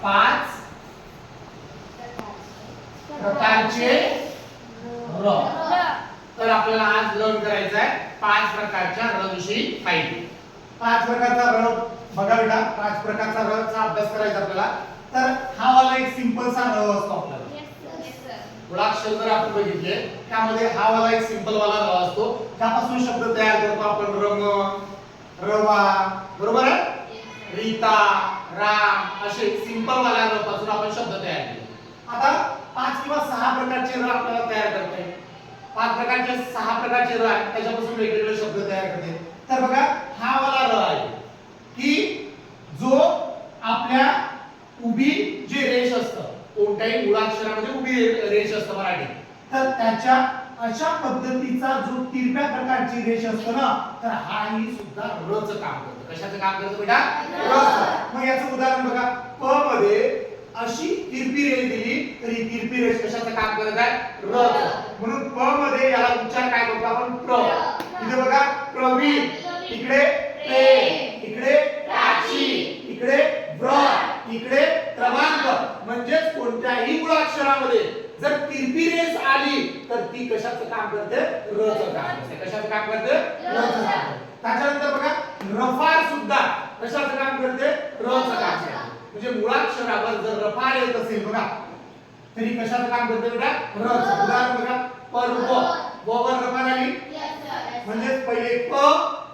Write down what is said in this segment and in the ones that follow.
5 प्रकारचे र. तर आपल्याला आज लर्न करायचं आहे 5 प्रकारच्या र विषयी माहिती. 5 प्रकारचा र बघा बेटा, 5 प्रकारचा र चा अभ्यास करायचा आपल्याला. तर हा वाला एक सिंपल सा र असतो आपल्याला. मुळाक्षर जर आपण बघितले त्यामध्ये हा वाला एक सिंपल वाला र असतो. त्यापासून शब्द तयार करतो आपण. रम, रवा, बरोबर आहे. रीता, राम असे सिंपल वाला र पासून आपण शब्द तयार केले. आता 5 किंवा 6 प्रकारचे र आपल्याला तयार करता येईल. 5 प्रकारचे 6 प्रकारचे र आहेत, त्याच्यापासून वेगवेगळे शब्द तयार करते. तर बघा हा वाला र आहे की जो आपल्या उभी जे रेष असतं, कोणत्याही मुळाक्षरामध्ये उभी रेष असतं मराठीत, तर त्याच्या अशा पद्धतीचा जो तिरप्या प्रकारची रेष असतो ना, तर हा ही सुद्धा र चं काम करतो. कशाचं काम करतो बेटा? र चं. मग याचं उदाहरण बघा. प मध्ये अशी तिरपी रेष दिली तर ही तिरपी रेष कशाचं काम करत आहे? र चं. म्हणून प मध्ये याला उच्चार काय करतो आपण? प्र. इथे बघा प्रवीण, इकडे पे, इकडे प्राची, इकडे व्र, इकडे क्रमांक. म्हणजे कोणत्याही मुळाक्षरामध्ये जर तिरपी रेष आली तर ती कशाचं काम करते? र चं काम करते. कशाचं काम करते? र चं काम करते. त्याच्यानंतर बघा रफार सुद्धा कशाचं काम करते? र चं काम करते. म्हणजे मुळाक्षरावर जर रफार येत असेल बघा तरी कशाचं काम करते बेटा? र चं. उदाहरण बघा पर्व, व वर रफार आली म्हणजे पहिले प,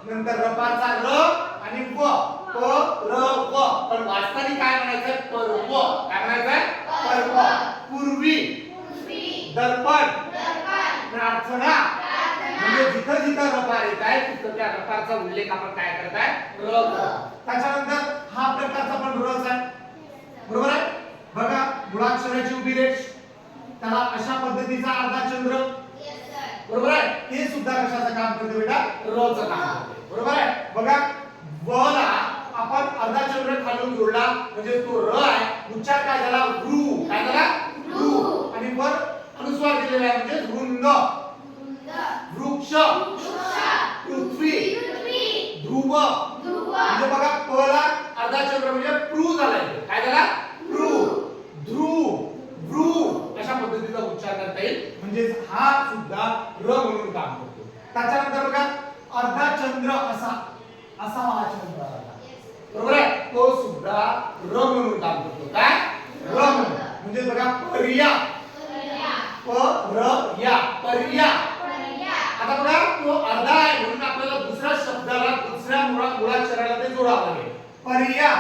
नंतर रफारचा र आणि व, प र व. पण वास्तविक काय म्हणायचं? पर्व. काय म्हणायचं? पर्व. पूर्वी, दर्पण, प्रार्थना. म्हणजे जिथं जिथं रफार येत आहे तिथं त्या रफारचा उल्लेख आपण काय करताय? र करतो. त्याच्यानंतर हा प्रकारचा पण रच आहे, बरोबर आहे. बघा मुळाक्षराची उभी रेष, त्याला अशा पद्धतीचा अर्धाचंद्र, बरोबर आहे. हे सुद्धा कशाचं काम करते बेटा? र चं काम करते, बरोबर आहे. बघा व ला आपण अर्धाचंद्र खालून जोडला म्हणजे तो र आहे. उच्चार काय झाला? वृ. काय झाला? वृ. आणि वर अनुस्वार दिलेला आहे म्हणजे वृंद, वृक्ष, पृथ्वी, ध्रुव. म्हणजे बघा प ला अर्धाचंद्र म्हणजे प्रू झालाय. काय झाला? प्रू, ध्रुव, वृ अशा पद्धतीचा उच्चार करता येईल. म्हणजे हा सुद्धा र म्हणून काम करतो. त्याच्यानंतर बघा अर्धाचंद्र असा हा चंद्र आला, बरोबर आहे. तो सुद्धा र म्हणून काम करतो. काय? र म्हणून. म्हणजे बघा पर्या, प र या, पर्या. आता बघा तो अर्धा आहे म्हणून आपल्याला दुसऱ्या शब्दाला दुसऱ्या मुळाक्षराला ते जोडावं लागेल. पर्या,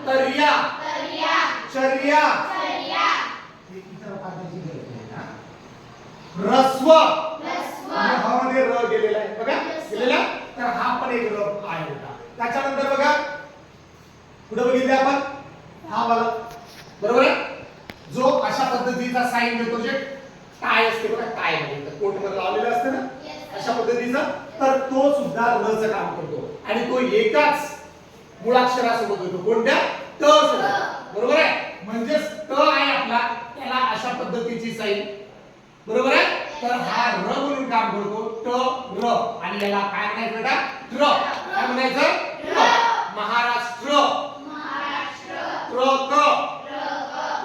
तर्या, चर्या. रस्व, हा मध्ये र गेलेला आहे बघा, गेलेला. तर हा पण एक र आहे होता. त्याच्यानंतर बघा पुढे बघितले आपण हा वाला, बरोबर आहे. जो अशा पद्धतीचा साइन देतो, जे टाय असते बघा, टाय म्हणजे कोट मध्ये लावलेलं असते ना अशा पद्धतीचा, तर तो सुद्धा र चं काम करतो. आणि तो एकाच मुळाक्षरासोबत होतो. कोणत्या? त सोबत, बरोबर आहे. म्हणजे त आहे आपला, त्याला अशा पद्धतीची साइन, बरोबर आहे. तर हा र म्हणून काम करतो. ट र. आणि याला काय म्हणायचं बेटा? ट्र. काय म्हणायचं? ट्र. महाराष्ट्र, ट्र क.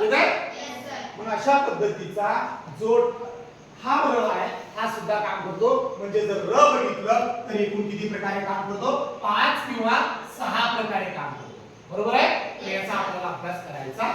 येते? मग अशा पद्धतीचा जो हा र आहे हा सुद्धा काम करतो. म्हणजे जर र बघितलं तर एकूण किती प्रकारे काम करतो? 5 किंवा 6 प्रकारे काम करतो, बरोबर आहे. याचा आपल्याला अभ्यास करायचा